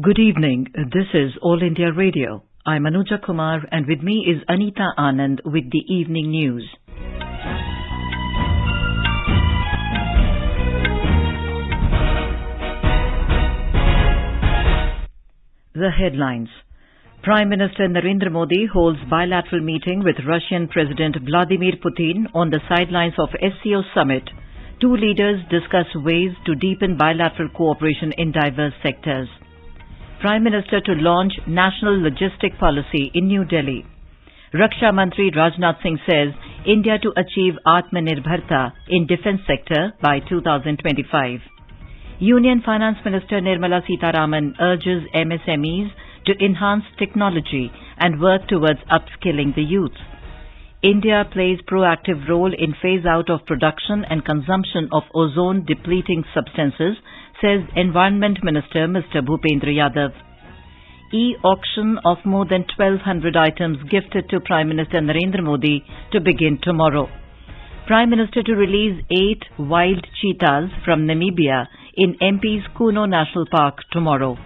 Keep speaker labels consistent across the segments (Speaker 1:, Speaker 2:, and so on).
Speaker 1: Good evening. This is All India Radio. I'm Anuja Kumar and with me is Anita Anand with the evening news. The headlines. Prime Minister Narendra Modi holds bilateral meeting with Russian President Vladimir Putin on the sidelines of Seo Summit. Two leaders discuss ways to deepen bilateral cooperation in diverse sectors. Prime Minister to launch National Logistic Policy in New Delhi. Raksha Mantri Rajnath Singh says India to achieve Atmanirbharta in defence sector by 2025. Union Finance Minister Nirmala Sitharaman urges MSMEs to enhance technology and work towards upskilling the youth. India plays proactive role in phase out of production and consumption of ozone depleting substances, says Environment Minister Mr. Bhupendra Yadav. E-auction of more than 1,200 items gifted to Prime Minister Narendra Modi to begin tomorrow. Prime Minister to release 8 wild cheetahs from Namibia in MP's Kuno National Park tomorrow.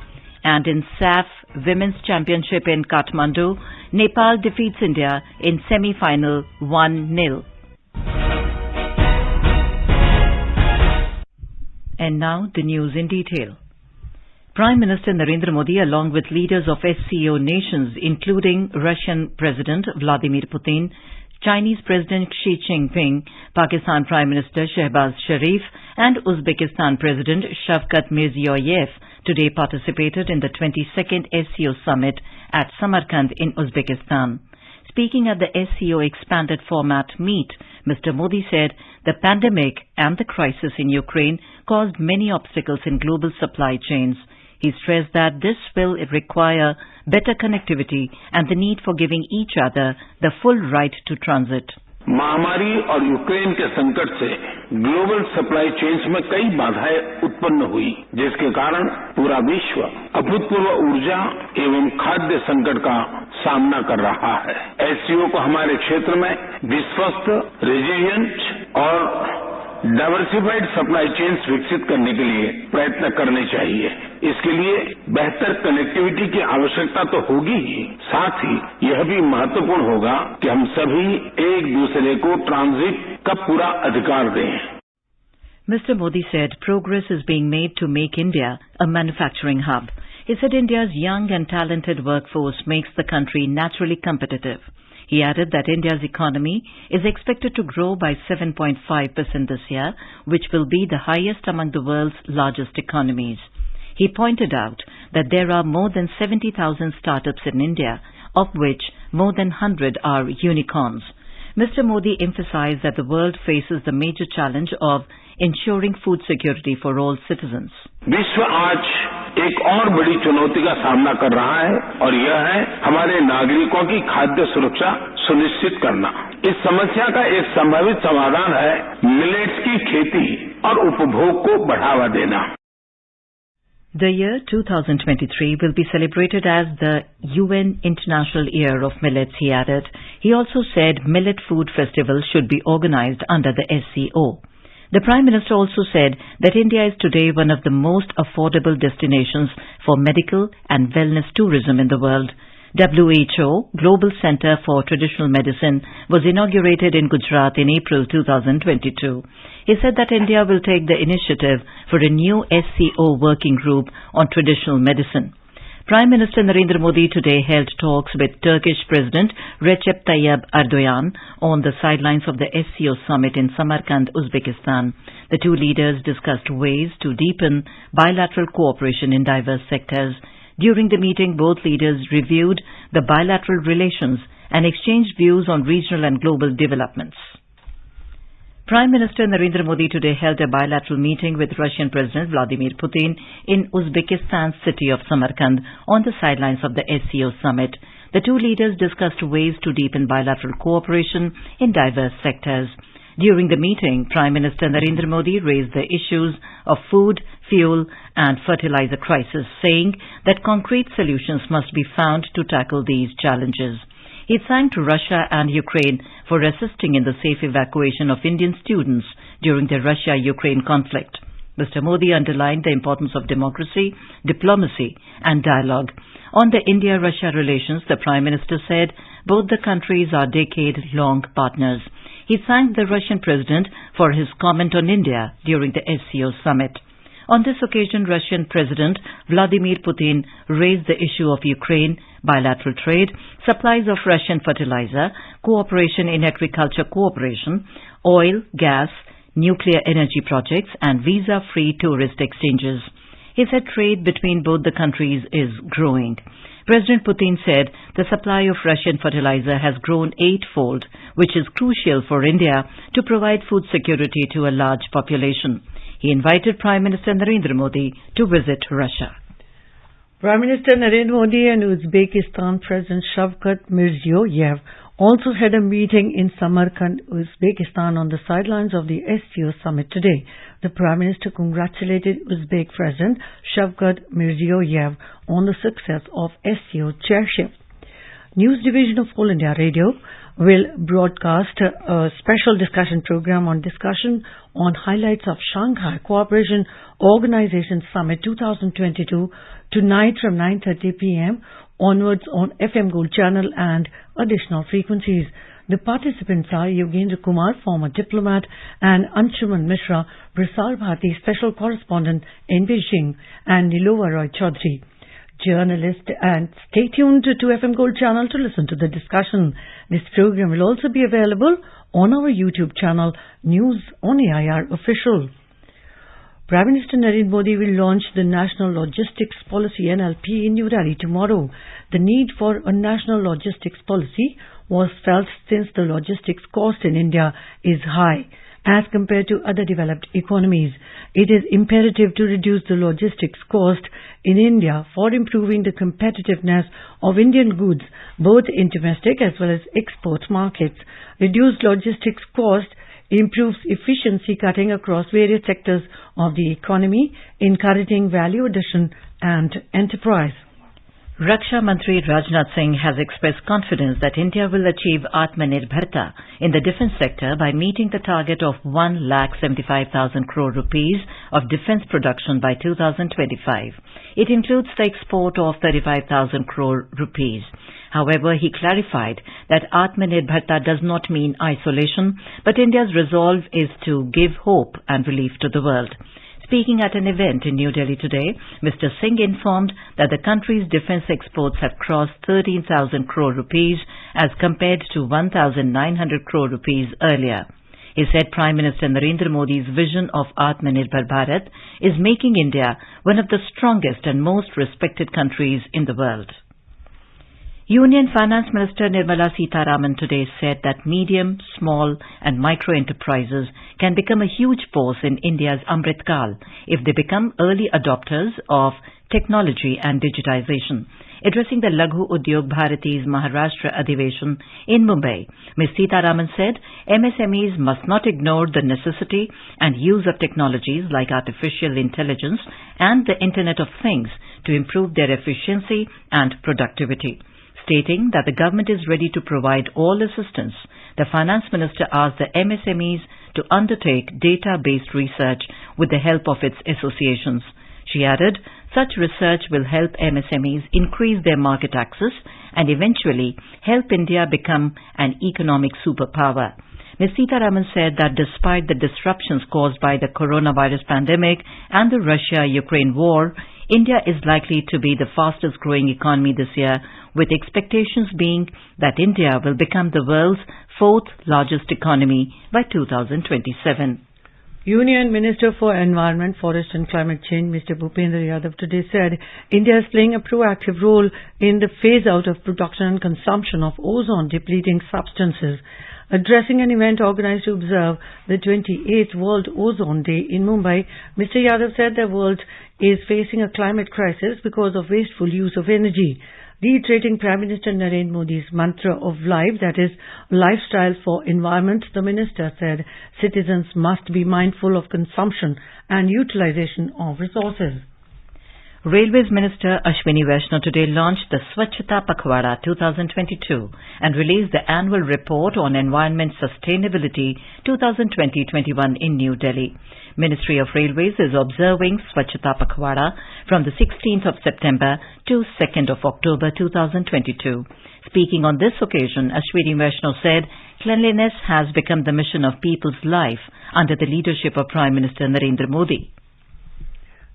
Speaker 1: And in SAF Women's Championship in Kathmandu, Nepal defeats India in semi-final 1-0. And now the news in detail. Prime Minister Narendra Modi, along with leaders of SCO nations, including Russian President Vladimir Putin, Chinese President Xi Jinping, Pakistan Prime Minister Shehbaz Sharif, and Uzbekistan President Shavkat Mirziyoyev, today participated in the 22nd SCO Summit at Samarkand in Uzbekistan. Speaking at the SCO expanded format meet, Mr. Modi said the pandemic and the crisis in Ukraine caused many obstacles in global supply chains. He stressed that this will require better connectivity and the need for giving each other the full right to transit.
Speaker 2: महामारी और Ukraine के संकट से global supply chains में कई बाधाएं उत्पन्न हुई, जिसके कारण पूरा विश्व अभूतपूर्व ऊर्जा एवं खाद्य संकट का सामना कर रहा है। एससीओ को हमारे क्षेत्र में विश्वस्त, रेजिलिएंट और डाइवर्सिफाइड सप्लाई चेन्स विकसित करने के लिए प्रयत्न करने चाहिए। इसके लिए बेहतर कनेक्टिविटी की आवश्यकता तो होगी ही, साथ ही यह भी महत्वपूर्ण होगा कि हम सभी एक दूसरे को ट्रांजिट का पूरा अधिकार दें।
Speaker 1: Mr. Modi said progress is being made to make India a manufacturing hub. He said India's young and talented workforce makes the country naturally competitive. He added that India's economy is expected to grow by 7.5% this year, which will be the highest among the world's largest economies. He pointed out that there are more than 70,000 startups in India, of which more than 100 are unicorns. Mr. Modi emphasized that the world faces the major challenge of ensuring food security for all citizens.
Speaker 2: विश्व आज एक और बड़ी चुनौती का सामना कर रहा है और यह है हमारे नागरिकों की खाद्य सुरक्षा सुनिश्चित करना। इस समस्या का एक संभावित समाधान है मिलेट्स की खेती और उपभोग को बढ़ावा देना।
Speaker 1: The year 2023 will be celebrated as the UN International Year of Millets, he added. He also said Millet Food Festival should be organized under the SCO. The Prime Minister also said that India is today one of the most affordable destinations for medical and wellness tourism in the world. WHO, Global Center for Traditional Medicine, was inaugurated in Gujarat in April 2022. He said that India will take the initiative for a new SCO working group on traditional medicine. Prime Minister Narendra Modi today held talks with Turkish President Recep Tayyip Erdogan on the sidelines of the SCO Summit in Samarkand, Uzbekistan. The two leaders discussed ways to deepen bilateral cooperation in diverse sectors. During the meeting, both leaders reviewed the bilateral relations and exchanged views on regional and global developments. Prime Minister Narendra Modi today held a bilateral meeting with Russian President Vladimir Putin in Uzbekistan's city of Samarkand on the sidelines of the SCO Summit. The two leaders discussed ways to deepen bilateral cooperation in diverse sectors. During the meeting, Prime Minister Narendra Modi raised the issues of food, fuel and fertilizer crisis, saying that concrete solutions must be found to tackle these challenges. He thanked Russia and Ukraine for assisting in the safe evacuation of Indian students during the Russia-Ukraine conflict. Mr. Modi underlined the importance of democracy, diplomacy and dialogue. On the India-Russia relations, the Prime Minister said both the countries are decade-long partners. He thanked the Russian President for his comment on India during the Seo Summit. On this occasion, Russian President Vladimir Putin raised the issue of Ukraine, bilateral trade, supplies of Russian fertilizer, cooperation in agriculture cooperation, oil, gas, nuclear energy projects and visa-free tourist exchanges. He said trade between both the countries is growing. President Putin said the supply of Russian fertilizer has grown eightfold, which is crucial for India to provide food security to a large population. He invited Prime Minister Narendra Modi to visit Russia.
Speaker 3: Prime Minister Narendra Modi and Uzbekistan President Shavkat Mirziyoyev also had a meeting in Samarkand, Uzbekistan on the sidelines of the Seo Summit today. The Prime Minister congratulated Uzbek President Shavkat Mirziyoyev on the success of Seo chairship. News Division of All India Radio will broadcast a special discussion program on highlights of Shanghai Cooperation Organization Summit 2022 tonight from 9:30 p.m. onwards on FM Gold channel and additional frequencies. The participants are Yogendra Kumar, former diplomat, and Anshuman Mishra, Prasar Bharati special correspondent in Beijing, and Nilova Roy Chaudhary, journalist. And stay tuned to FM Gold channel to listen to the discussion. This program will also be available on our YouTube channel, News on AIR Official. Prime Minister Narendra Modi will launch the National Logistics Policy NLP in New Delhi tomorrow. The need for a national logistics policy was felt since the logistics cost in India is high as compared to other developed economies. It is imperative to reduce the logistics cost in India for improving the competitiveness of Indian goods, both in domestic as well as export markets. Reduced logistics cost improves efficiency cutting across various sectors of the economy, encouraging value addition and enterprise.
Speaker 1: Raksha Mantri Rajnath Singh has expressed confidence that India will achieve Atmanirbharta in the defence sector by meeting the target of 1,75,000 crore rupees of defence production by 2025. It includes the export of 35,000 crore rupees. However, he clarified that Atmanirbharta does not mean isolation, but India's resolve is to give hope and relief to the world. Speaking at an event in New Delhi today, Mr. Singh informed that the country's defence exports have crossed 13,000 crore rupees as compared to 1,900 crore rupees earlier. He said Prime Minister Narendra Modi's vision of Atmanirbhar Bharat is making India one of the strongest and most respected countries in the world. Union Finance Minister Nirmala Sitharaman today said that medium, small and micro enterprises can become a huge force in India's Amrit Kal if they become early adopters of technology and digitization. Addressing the Laghu Udyog Bharati's Maharashtra Adhiveshan in Mumbai, Ms. Sitharaman said MSMEs must not ignore the necessity and use of technologies like artificial intelligence and the Internet of Things to improve their efficiency and productivity. Stating that the government is ready to provide all assistance, the Finance Minister asked the MSMEs to undertake data-based research with the help of its associations. She added, such research will help MSMEs increase their market access and eventually help India become an economic superpower. Ms. Sitharaman said that despite the disruptions caused by the coronavirus pandemic and the Russia-Ukraine war, India is likely to be the fastest growing economy this year, with expectations being that India will become the world's fourth largest economy by 2027.
Speaker 3: Union Minister for Environment, Forest and Climate Change, Mr. Bhupendra Yadav, today said India is playing a proactive role in the phase-out of production and consumption of ozone-depleting substances. Addressing an event organized to observe the 28th World Ozone Day in Mumbai, Mr. Yadav said the world is facing a climate crisis because of wasteful use of energy. Reiterating Prime Minister Narendra Modi's mantra of life, that is, lifestyle for environment, the minister said citizens must be mindful of consumption and utilization of resources.
Speaker 1: Railways Minister Ashwini Vaishnaw today launched the Swachhata Pakhwada 2022 and released the annual report on environment sustainability 2020-21 in New Delhi. Ministry of Railways is observing Swachhata Pakhwada from the 16th of September to 2nd of October 2022. Speaking on this occasion, Ashwini Vaishnaw said cleanliness has become the mission of people's life under the leadership of Prime Minister Narendra Modi.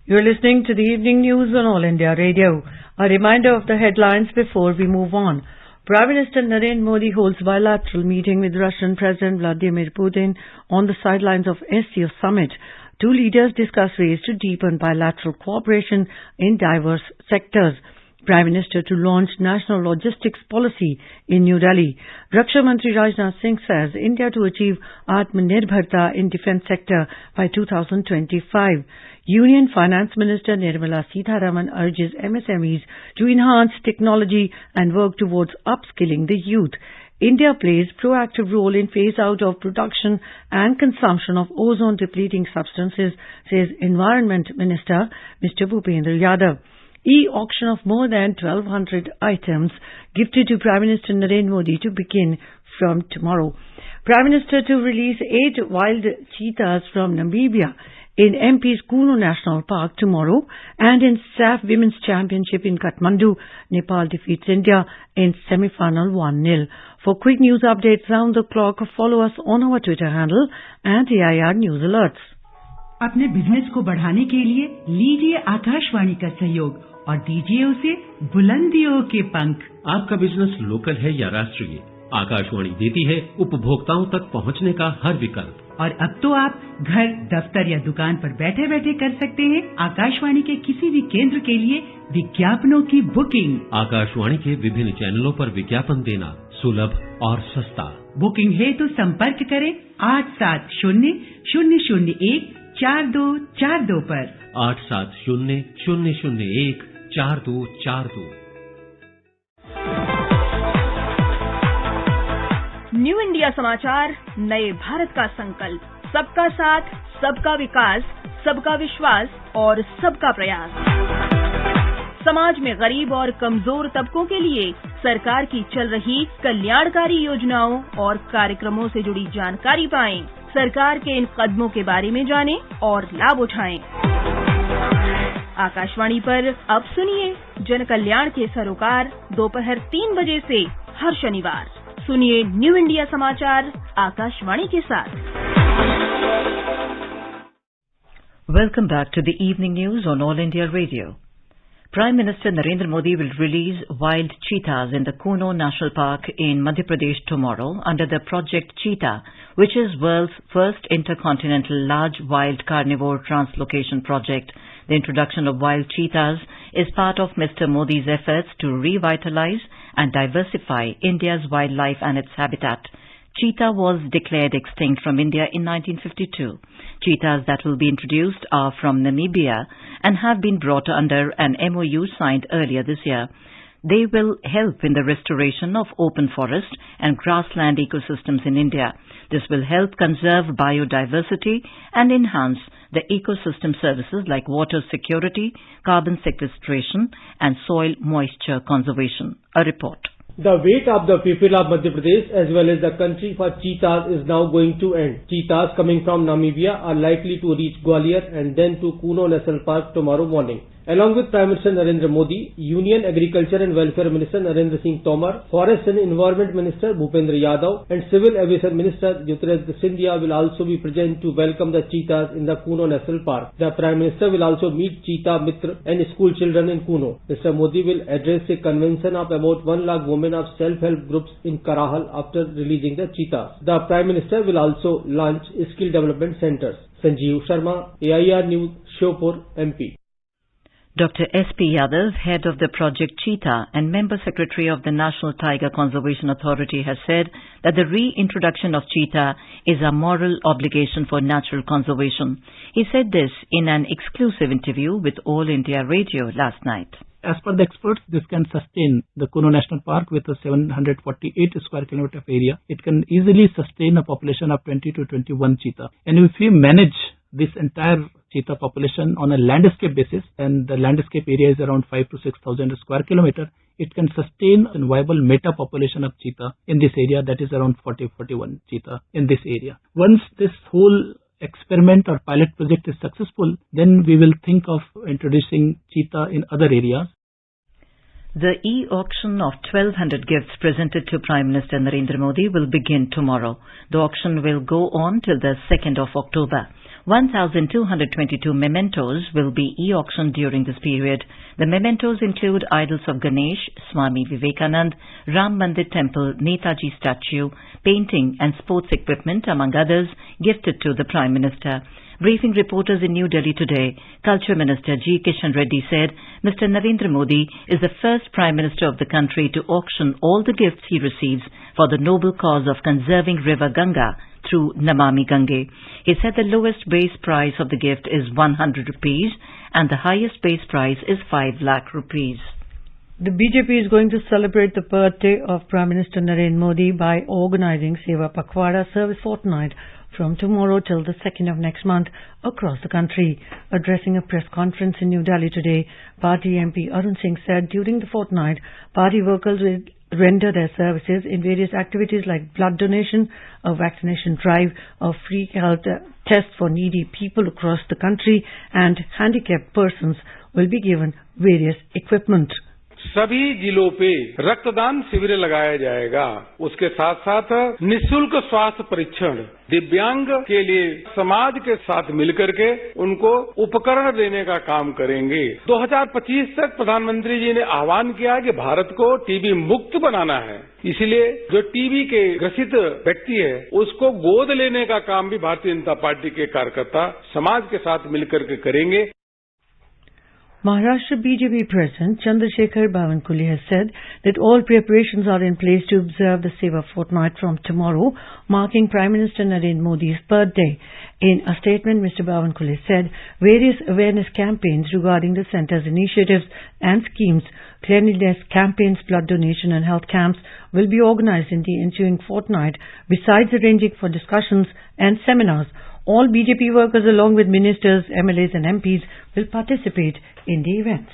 Speaker 3: You're listening to the evening news on All India Radio. A reminder of the headlines before we move on. Prime Minister Narendra Modi holds bilateral meeting with Russian President Vladimir Putin on the sidelines of Seo Summit. Two leaders discuss ways to deepen bilateral cooperation in diverse sectors. Prime Minister to launch national logistics policy in New Delhi. Raksha Mantri Rajnath Singh says India to achieve Atmanirbharta in defence sector by 2025. Union Finance Minister Nirmala Sitharaman urges MSMEs to enhance technology and work towards upskilling the youth. India plays proactive role in phase out of production and consumption of ozone depleting substances, says Environment Minister Mr. Bhupendra Yadav. E-auction of more than 1,200 items gifted to Prime Minister Narendra Modi to begin from tomorrow. Prime Minister to release 8 wild cheetahs from Namibia in MP's Kuno National Park tomorrow, and in SAF Women's Championship in Kathmandu, Nepal defeats India in semi-final 1-0. For quick news updates round the clock, follow us on our Twitter handle and AIR News Alerts.
Speaker 4: अपने business को बढ़ाने के लिए लीजिए आकाशवाणी का सहयोग और दीजिए उसे बुलंदियों के पंख।
Speaker 5: आपका बिजनेस लोकल है या राष्ट्रीय, आकाशवाणी देती है उपभोक्ताओं तक पहुंचने का हर विकल्प।
Speaker 4: और अब तो आप घर, दफ्तर या दुकान पर बैठे बैठे कर सकते हैं आकाशवाणी के किसी भी केंद्र के लिए विज्ञापनों की बुकिंग।
Speaker 5: आकाशवाणी के विभिन्न चैनलों पर विज्ञापन देना सुलभ और सस्ता।
Speaker 4: बुकिंग है तो संपर्क करें 8700014242 पर।
Speaker 5: 8700014242।
Speaker 6: न्यू इंडिया समाचार, नए भारत का संकल्प, सबका साथ, सबका विकास, सबका विश्वास और सबका प्रयास। समाज में गरीब और कमजोर तबकों के लिए सरकार की चल रही कल्याणकारी योजनाओं और कार्यक्रमों से जुड़ी जानकारी पाएं। सरकार के इन कदमों के बारे में जानें और लाभ उठाएं। आकाशवाणी पर अब सुनिए जन कल्याण के सरोकार दोपहर 3 बजे से हर शनिवार। सुनिए न्यू इंडिया समाचार आकाशवाणी के साथ।
Speaker 1: Welcome back to the evening news on All India Radio. Prime Minister Narendra Modi will release wild cheetahs in the Kuno National Park in Madhya Pradesh tomorrow under the Project Cheetah, which is world's first intercontinental large wild carnivore translocation project. The introduction of wild cheetahs is part of Mr. Modi's efforts to revitalize and diversify India's wildlife and its habitat. Cheetah was declared extinct from India in 1952. Cheetahs that will be introduced are from Namibia and have been brought under an MOU signed earlier this year. They will help in the restoration of open forest and grassland ecosystems in India. This will help conserve biodiversity and enhance the ecosystem services like water security, carbon sequestration, and soil moisture conservation. A report.
Speaker 7: The wait of the people of Madhya Pradesh as well as the country for cheetahs is now going to end. Cheetahs coming from Namibia are likely to reach Gwalior and then to Kuno National Park tomorrow morning. Along with Prime Minister Narendra Modi, Union Agriculture and Welfare Minister Narendra Singh Tomar, Forest and Environment Minister Bhupendra Yadav and Civil Aviation Minister Jyotiraj Scindia will also be present to welcome the cheetahs in the Kuno National Park. The Prime Minister will also meet cheetah mitra and school children in Kuno. Mr. Modi will address a convention of about 1 lakh women of self-help groups in Karahal after releasing the cheetahs. The Prime Minister will also launch skill development centers. Sanjeev Sharma, AIR News, Shiopur, MP.
Speaker 1: Dr. S.P. Yadav, head of the Project Cheetah and member secretary of the National Tiger Conservation Authority, has said that the reintroduction of cheetah is a moral obligation for natural conservation. He said this in an exclusive interview with All India Radio last night.
Speaker 8: As per the experts, this can sustain the Kuno National Park with a 748 square kilometer of area. It can easily sustain a population of 20 to 21 cheetah. And if we manage this entire cheetah population on a landscape basis, and the landscape area is around 5 to 6,000 square kilometer. It can sustain a viable meta population of cheetah in this area, that is around 40-41 cheetah in this area. Once this whole experiment or pilot project is successful, then we will think of introducing cheetah in other areas.
Speaker 1: The e-auction of 1,200 gifts presented to Prime Minister Narendra Modi will begin tomorrow. The auction will go on till the 2nd of October. 1,222 mementos will be e-auctioned during this period. The mementos include idols of Ganesh, Swami Vivekanand, Ram Mandir Temple, Netaji statue, painting and sports equipment, among others, gifted to the Prime Minister. Briefing reporters in New Delhi today, Culture Minister G. Kishan Reddy said Mr. Narendra Modi is the first Prime Minister of the country to auction all the gifts he receives for the noble cause of conserving river Ganga through Namami Gange. He said the lowest base price of the gift is 100 rupees and the highest base price is 5 lakh rupees.
Speaker 3: The BJP is going to celebrate the birthday of Prime Minister Narendra Modi by organizing Seva Pakhwada Service Fortnight from tomorrow till the 2nd of next month across the country. Addressing a press conference in New Delhi today, Party MP Arun Singh said during the fortnight, party workers will render their services in various activities like blood donation, a vaccination drive, a free health test for needy people across the country, and handicapped persons will be given various equipment.
Speaker 9: सभी जिलों पे रक्तदान शिविर लगाया जाएगा। उसके साथ साथ निःशुल्क स्वास्थ्य परीक्षण, दिव्यांग के लिए समाज के साथ मिलकर के उनको उपकरण देने का काम करेंगे। 2025 तक प्रधानमंत्री जी ने आह्वान किया कि भारत को टीबी मुक्त बनाना है। इसलिए जो टीबी के ग्रसित व्यक्ति है उसको गोद लेने का काम भी भारतीय जनता पार्टी के कार्यकर्ता समाज के साथ मिलकर के करेंगे।
Speaker 3: Maharashtra BJP President Chandrasekhar Bavankulli has said that all preparations are in place to observe the Seva fortnight from tomorrow, marking Prime Minister Narendra Modi's birthday. In a statement, Mr. Bavankulli said various awareness campaigns regarding the centre's initiatives and schemes, cleanliness campaigns, blood donation and health camps will be organized in the ensuing fortnight, besides arranging for discussions and seminars. All BJP workers along with ministers, MLAs and MPs will participate in the events.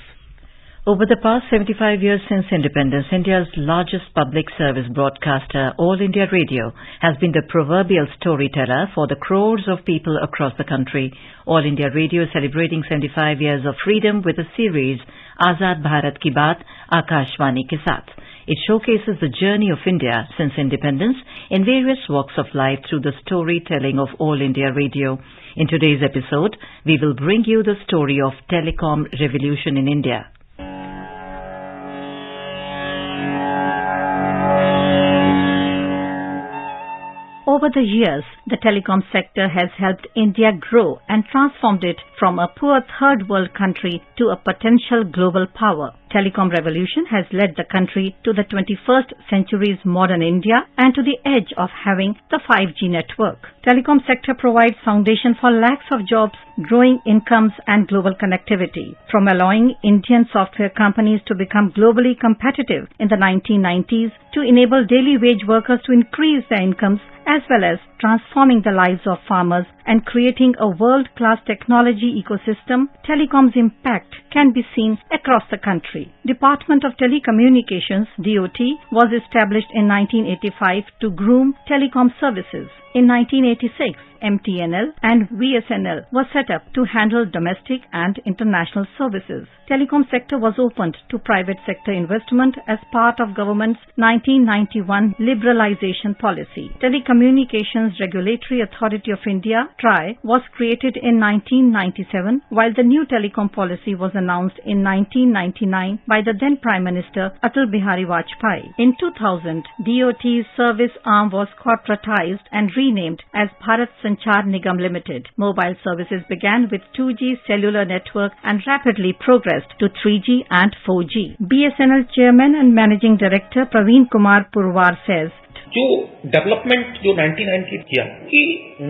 Speaker 3: Over the past 75 years since independence, India's largest public service broadcaster, All India Radio, has been the proverbial storyteller for the crores of people across the country. All India Radio is celebrating 75 years of freedom with a series, Azad Bharat Ki Baat, Akashvani Ke Saath. It showcases the journey of India since independence in various walks of life through the storytelling of All India Radio. In today's episode, we will bring you the story of telecom revolution in India.
Speaker 6: Over the years, the telecom sector has helped India grow and transformed it from a poor third world country to a potential global power. Telecom revolution has led the country to the 21st century's modern India and to the edge of having the 5G network. Telecom sector provides foundation for lakhs of jobs, growing incomes and global connectivity. From allowing Indian software companies to become globally competitive in the 1990s to enable daily wage workers to increase their incomes, as well as transforming the lives of farmers and creating a world-class technology ecosystem, telecom's impact can be seen across the country. Department of Telecommunications, DOT, was established in 1985 to groom telecom services. In 1986, MTNL and VSNL were set up to handle domestic and international services. Telecom sector was opened to private sector investment as part of government's 1991 liberalization policy. Telecommunications Regulatory Authority of India, TRAI, was created in 1997, while the new telecom policy was announced in 1999 by the then Prime Minister Atal Bihari Vajpayee. In 2000, DOT's service arm was corporatized and renamed as Bharat Sanchar Nigam Limited. Mobile services began with 2G cellular network and rapidly progressed to 3G and 4G. BSNL Chairman and Managing Director Praveen Kumar Purwar says,
Speaker 10: जो development जो 99 की किया कि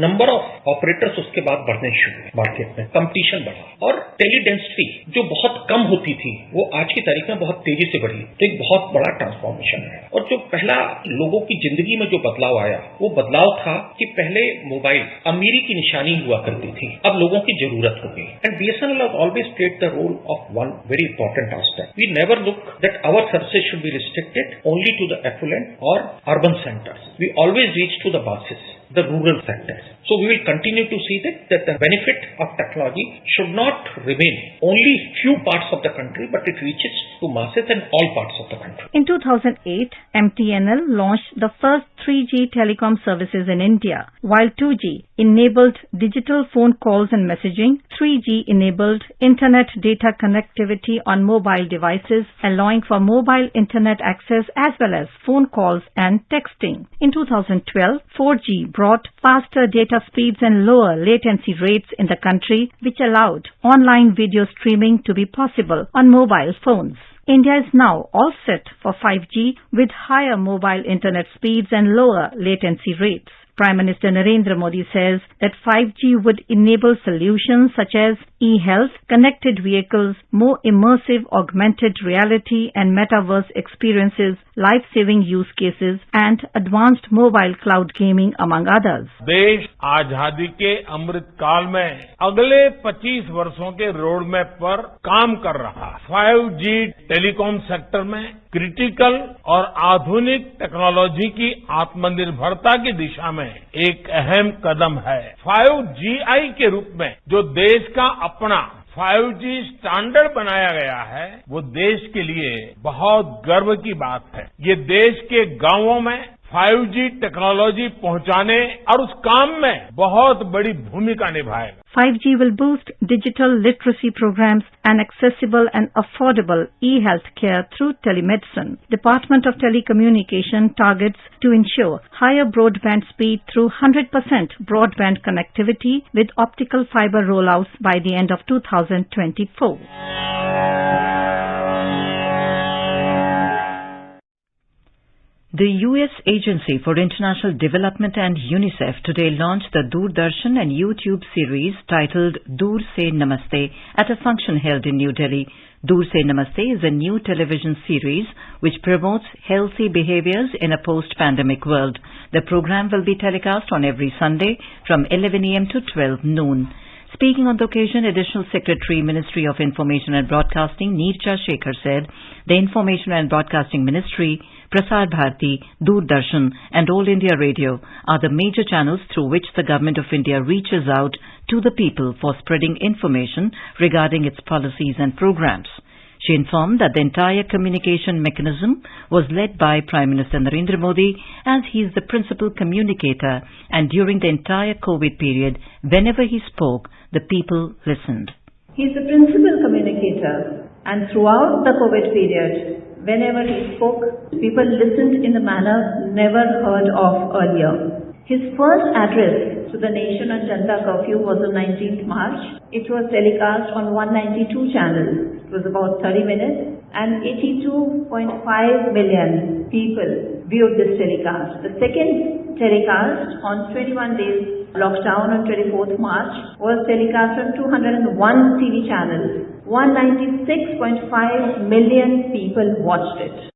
Speaker 10: number of operators उसके बाद बढ़ने शुरू हुए मार्केट में, कंपटीशन बढ़ा और टेली डेंसिटी जो बहुत कम होती थी वो आज की तारीख में बहुत तेजी से बढ़ी। तो एक बहुत बड़ा ट्रांसफॉर्मेशन है। और जो पहला लोगों की जिंदगी में जो बदलाव आया वो बदलाव था कि पहले मोबाइल अमीरी की निशानी हुआ करती थी, अब लोगों की जरूरत हो गई। And BSNL has always played the role of one very important aspect. We never look that our services should be restricted only to the affluent or urban centers. We always reach to the masses, the rural sectors. So we will continue to see that the benefit of technology should not remain only few parts of the country, but it reaches to masses and all parts of the country.
Speaker 11: In 2008, MTNL launched the first 3G telecom services in India. While 2G enabled digital phone calls and messaging, 3G enabled internet data connectivity on mobile devices, allowing for mobile internet access as well as phone calls and texting. In 2012, 4G brought faster data speeds and lower latency rates in the country, which allowed online video streaming to be possible on mobile phones. India is now all set for 5G with higher mobile internet speeds and lower latency rates. Prime Minister Narendra Modi says that 5G would enable solutions such as e-health, connected vehicles, more immersive augmented reality and metaverse experiences, life-saving use cases, and advanced mobile cloud gaming, among others.
Speaker 9: देश आजादी के अमृत काल में अगले 25 वर्षों के road map पर काम कर रहा। 5G टेलीकॉम सेक्टर में क्रिटिकल और आधुनिक टेक्नोलॉजी की आत्मनिर्भरता की दिशा में एक अहम कदम है। 5GI के रूप में जो देश का अपना 5G स्टैंडर्ड बनाया गया है वो देश के लिए बहुत गर्व की बात है। ये देश के गांवों में 5G टेक्नोलॉजी पहुंचाने और उस काम में बहुत बड़ी भूमिका निभाएगा।
Speaker 11: 5G will boost digital literacy programs and accessible and affordable e-health care through telemedicine. Department of Telecommunications targets to ensure higher broadband speed through 100% broadband connectivity with optical fiber rollouts by the end of 2024.
Speaker 1: The U.S. Agency for International Development and UNICEF today launched the Doordarshan and YouTube series titled Dur Se Namaste at a function held in New Delhi. Dur Se Namaste is a new television series which promotes healthy behaviors in a post-pandemic world. The program will be telecast on every Sunday from 11 a.m. to 12 noon. Speaking on the occasion, Additional Secretary, Ministry of Information and Broadcasting, Neerja Shekhar said the Information and Broadcasting Ministry, Prasar Bharati, Doordarshan and All India Radio are the major channels through which the Government of India reaches out to the people for spreading information regarding its policies and programs. She informed that the entire communication mechanism was led by Prime Minister Narendra Modi as he is the principal communicator, and during the entire COVID period, whenever he spoke, the people listened.
Speaker 12: He is the principal communicator, and throughout the COVID period, whenever he spoke, people listened in a manner never heard of earlier. His first address to the nation on Janata Curfew was on 19th March. It was telecast on 192 channels. It was about 30 minutes and 82.5 million people viewed this telecast. The second telecast on 21 days lockdown on 24th March was telecast on 201 TV channels. 196.5 million people watched it.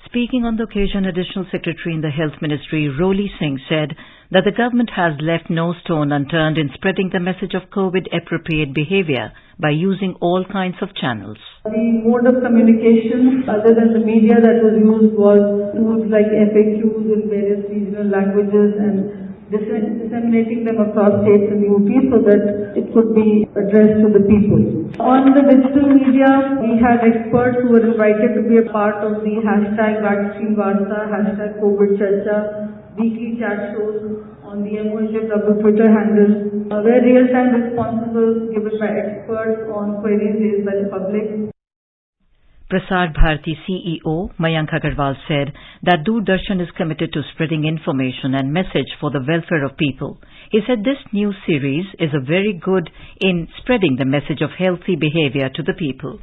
Speaker 1: Speaking on the occasion, Additional Secretary in the Health Ministry, Roli Singh, said that the government has left no stone unturned in spreading the message of COVID-appropriate behavior by using all kinds of channels.
Speaker 13: The mode of communication, other than the media that was used, was tools like FAQs in various regional languages and disseminating them across states and UPs so that it could be addressed to the people. On the digital media, we had experts who were invited to be a part of the hashtag Vaccine Varsa, hashtag COVID Charcha, weekly chat shows on the MOHW Twitter handle, where real-time responses were given by experts on queries raised by the public.
Speaker 1: Prasar Bharati CEO Mayank Agarwal said that Doordarshan is committed to spreading information and message for the welfare of people. He said this new series is a very good in spreading the message of healthy behavior to the people.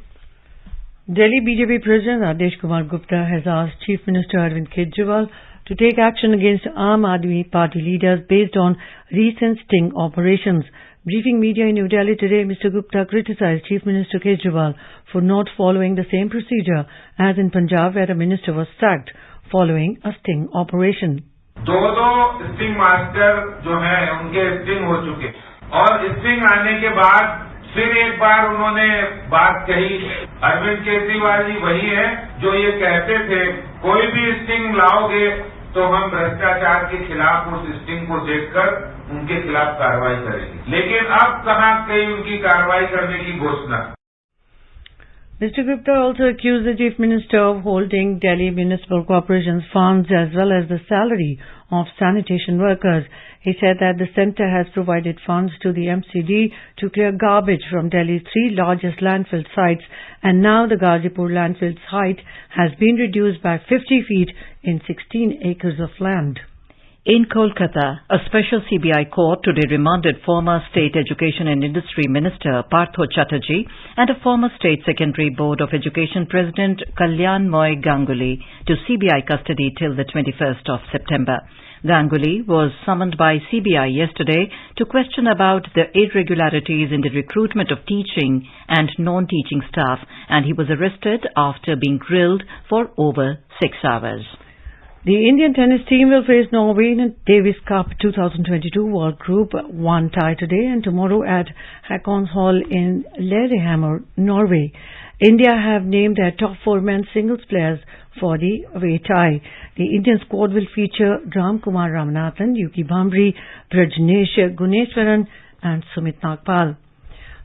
Speaker 3: Delhi BJP President Rajesh Kumar Gupta has asked Chief Minister Arvind Kejriwal to take action against Aam Aadmi Party leaders based on recent sting operations. Briefing media in New Delhi today, Mr. Gupta criticized Chief Minister Kejriwal for not following the same procedure as in Punjab, where a minister was sacked following a sting operation.
Speaker 14: दो sting master जो हैं उनके sting हो चुके और sting आने के बाद फिर एक बार उन्होंने बात कही। अरविंद केजरीवाल जी वही है जो ये कहते थे कोई भी स्टिंग लाओगे तो हम भ्रष्टाचार के खिलाफ उस स्टिंग को देखकर उनके खिलाफ कार्रवाई करेंगे, लेकिन अब कहाँ कहीं उनकी कार्रवाई करने की घोषणा।
Speaker 3: Mr. Gupta also accused the Chief Minister of holding Delhi Municipal Corporation's funds as well as the salary of sanitation workers. He said that the centre has provided funds to the MCD to clear garbage from Delhi's three largest landfill sites, and now the Ghazipur landfill's height has been reduced by 50 feet in 16 acres of land.
Speaker 1: In Kolkata, a special CBI court today remanded former State Education and Industry Minister Partho Chatterjee and a former State Secondary Board of Education President Kalyanmoy Ganguly to CBI custody till the 21st of September. Ganguly was summoned by CBI yesterday to question about the irregularities in the recruitment of teaching and non-teaching staff, and he was arrested after being grilled for over 6 hours.
Speaker 3: The Indian tennis team will face Norway in the Davis Cup 2022 World Group 1 tie today and tomorrow at Hakons Hall in Lillehammer, Norway. India have named their top 4 men's singles players for the away tie. The Indian squad will feature Ram Kumar Ramanathan, Yuki Bhambri, Prajnesh Guneswaran and Sumit Nagpal.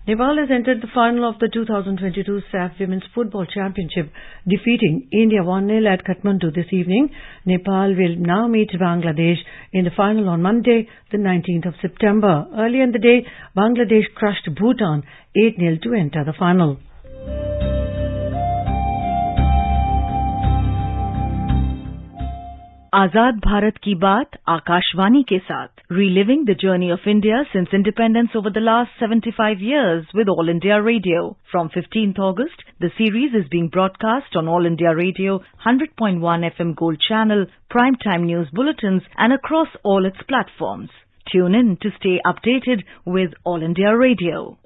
Speaker 3: Nepal has entered the final of the 2022 SAF Women's Football Championship, defeating India 1-0 at Kathmandu this evening. Nepal will now meet Bangladesh in the final on Monday, the 19th of September. Earlier in the day, Bangladesh crushed Bhutan 8-0 to enter the final.
Speaker 6: आजाद भारत की बात आकाशवाणी के साथ, reliving the journey of India since independence over the last 75 years with All India Radio. From 15th August, the series is being broadcast on All India Radio, 100.1 FM Gold Channel, primetime news bulletins and across all its platforms. Tune in to stay updated with All India Radio.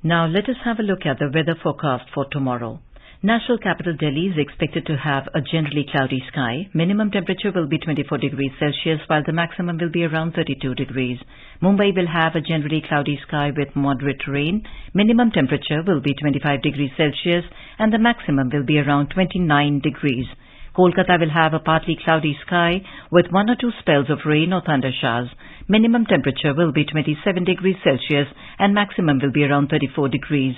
Speaker 1: Now let us have a look at the weather forecast for tomorrow. National capital Delhi is expected to have a generally cloudy sky. Minimum temperature will be 24 degrees Celsius while the maximum will be around 32 degrees. Mumbai will have a generally cloudy sky with moderate rain. Minimum temperature will be 25 degrees Celsius and the maximum will be around 29 degrees. Kolkata will have a partly cloudy sky with 1 or 2 spells of rain or thunder showers. Minimum temperature will be 27 degrees Celsius and maximum will be around 34 degrees.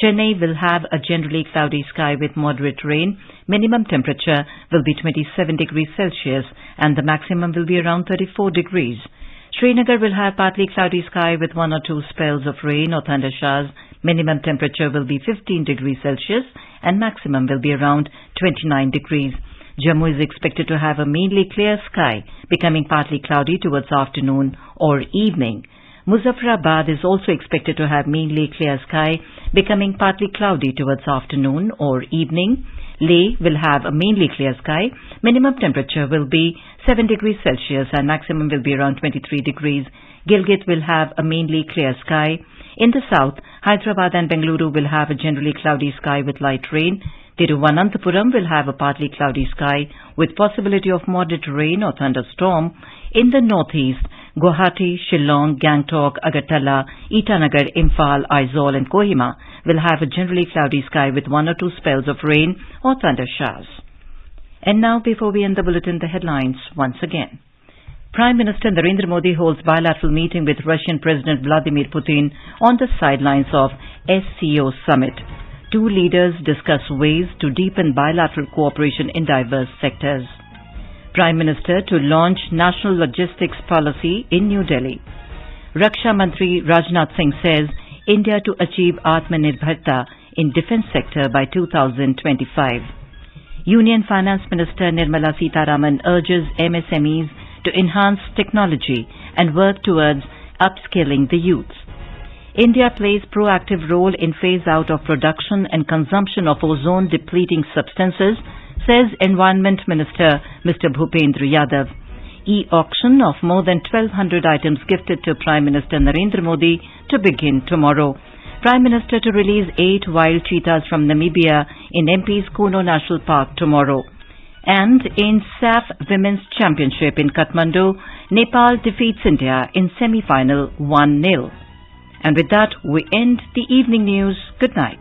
Speaker 1: Chennai will have a generally cloudy sky with moderate rain. Minimum temperature will be 27 degrees Celsius and the maximum will be around 34 degrees. Srinagar will have partly cloudy sky with 1 or 2 spells of rain or thunder showers. Minimum temperature will be 15 degrees Celsius and maximum will be around 29 degrees. Jammu is expected to have a mainly clear sky, becoming partly cloudy towards afternoon or evening. Muzaffarabad is also expected to have mainly clear sky, becoming partly cloudy towards afternoon or evening. Leh will have a mainly clear sky. Minimum temperature will be 7 degrees Celsius and maximum will be around 23 degrees. Gilgit will have a mainly clear sky. In the south, Hyderabad and Bengaluru will have a generally cloudy sky with light rain. Tiruvananthapuram will have a partly cloudy sky with possibility of moderate rain or thunderstorm. In the northeast, Guwahati, Shillong, Gangtok, Agartala, Itanagar, Imphal, Aizawl and Kohima will have a generally cloudy sky with 1 or 2 spells of rain or thunder showers. And now, before we end the bulletin, the headlines once again. Prime Minister Narendra Modi holds bilateral meeting with Russian President Vladimir Putin on the sidelines of Seo Summit. 2 leaders discuss ways to deepen bilateral cooperation in diverse sectors. Prime Minister to launch National Logistics Policy in New Delhi. Raksha Mantri Rajnath Singh says India to achieve Atmanirbharta in defence sector by 2025. Union Finance Minister Nirmala Sitharaman urges MSMEs to enhance technology and work towards upskilling the youth. India plays proactive role in phase-out of production and consumption of ozone-depleting substances, says Environment Minister Mr. Bhupendra Yadav. E-auction of more than 1,200 items gifted to Prime Minister Narendra Modi to begin tomorrow. Prime Minister to release 8 wild cheetahs from Namibia in MP's Kuno National Park tomorrow. And in SAF Women's Championship in Kathmandu, Nepal defeats India in semi-final 1-0. And with that, we end the evening news. Good night.